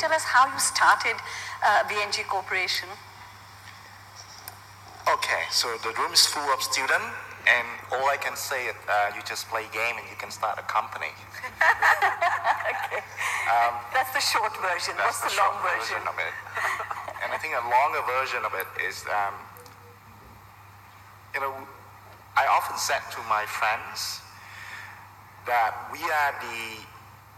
tell us how you started VNG Corporation? Okay, so the room is full of students, and all I can say is you just play a game and you can start a company. Okay. That's the short version. What's the long version of it? And I think a longer version of it is, I often said to my friends that we are the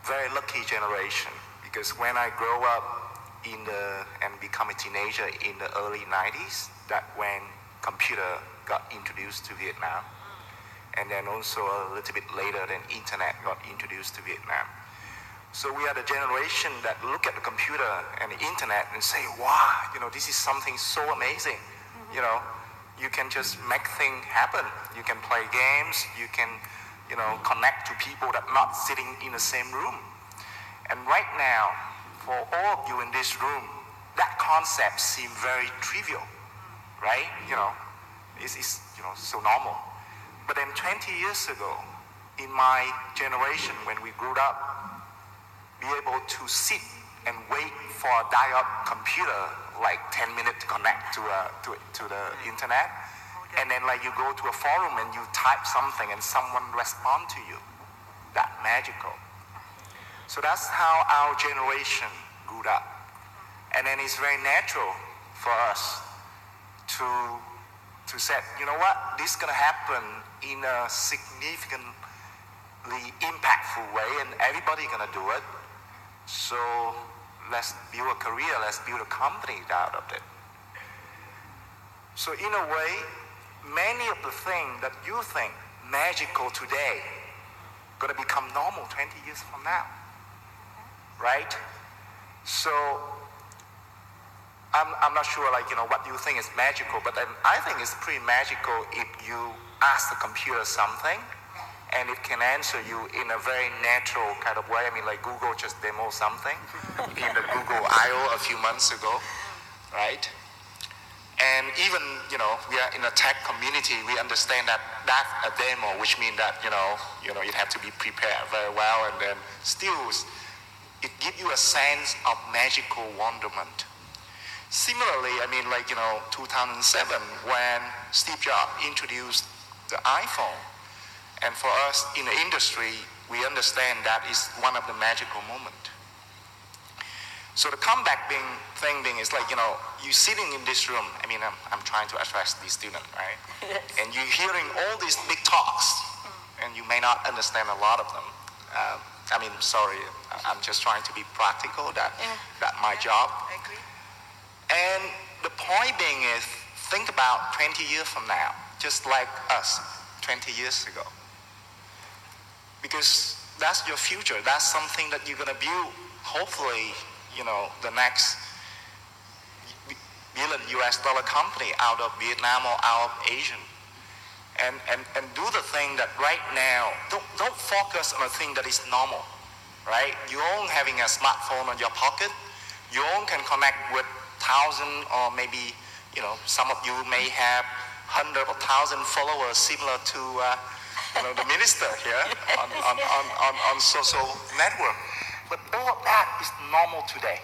very lucky generation, because when I grow up and become a teenager in the early 90s, that when computer got introduced to Vietnam, and then also a little bit later then internet got introduced to Vietnam. So we are the generation that look at the computer and the internet and say, wow, this is something so amazing. You can just make things happen. You can play games, you can connect to people that are not sitting in the same room. And right now, for all of you in this room, that concept seems very trivial, right? It's so normal. But then 20 years ago, in my generation, when we grew up, be able to sit and wait for a dial-up computer, like 10 minutes to connect to the internet, and then like you go to a forum and you type something and someone respond to you. That's magical. So that's how our generation grew up. And then it's very natural for us to say, you know what, this is going to happen in a significantly impactful way, and everybody's going to do it. So let's build a career, let's build a company out of it. So in a way, many of the things that you think magical today going to become normal 20 years from now, right? So I'm not sure what you think is magical, but then I think it's pretty magical if you ask the computer something and it can answer you in a very natural kind of way. I mean, like Google just demo something in the Google I/O a few months ago, right? And even, we are in a tech community, we understand that that's a demo, which means that, it has to be prepared very well, and then still, it gives you a sense of magical wonderment. Similarly, 2007, when Steve Jobs introduced the iPhone, and for us in the industry, we understand that is one of the magical moments. So the comeback thing is you sitting in this room, I'm trying to address these students, right? Yes. And you're hearing all these big talks, and you may not understand a lot of them. Sorry, I'm just trying to be practical, that's my job. I agree. And the point being is, think about 20 years from now, just like us 20 years ago. Because that's your future, that's something that you're gonna build, hopefully, the next $1 billion company out of Vietnam or out of Asia. And do the thing that right now, don't focus on a thing that is normal, right? You all having a smartphone on your pocket, you all can connect with thousands, or maybe, some of you may have hundreds of thousands followers similar to the minister here on social network. But all of that is normal today.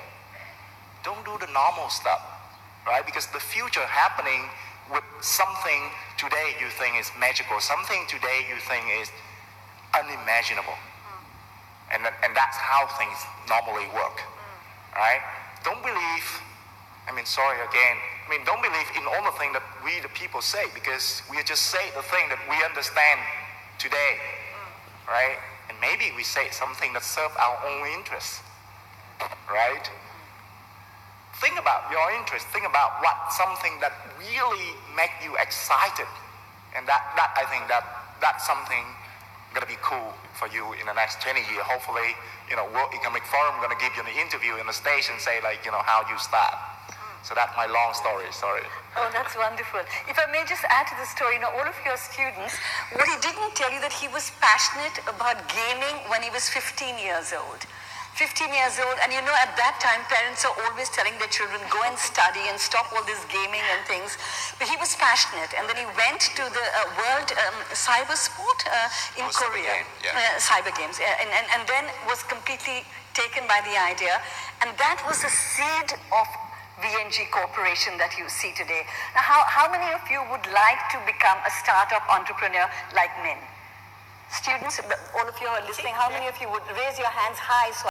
Don't do the normal stuff, right? Because the future happening with something today you think is magical, something today you think is unimaginable. And that's how things normally work, right? Don't believe, don't believe in all the things that we the people say, because we just say the thing that we understand today, right? And maybe we say something that serves our own interests, right? Think about your interest. Think about something that really make you excited. And that I think that's something gonna be cool for you in the next 20 years. Hopefully, World Economic Forum gonna give you an interview in the stage and say how you start. So that's my long story, sorry. Oh, that's wonderful. If I may just add to the story, all of your students, what he didn't tell you that he was passionate about gaming when he was 15 years old. 15 years old, and at that time, parents are always telling their children, go and study and stop all this gaming and things. But he was passionate, and then he went to the World Cyber Sport in Korea. Cyber game, yeah. Cyber games, and then was completely taken by the idea, and that was the seed of VNG Corporation that you see today. Now, how many of you would like to become a startup entrepreneur like Min? Students, all of you are listening, how many of you would raise your hands high? So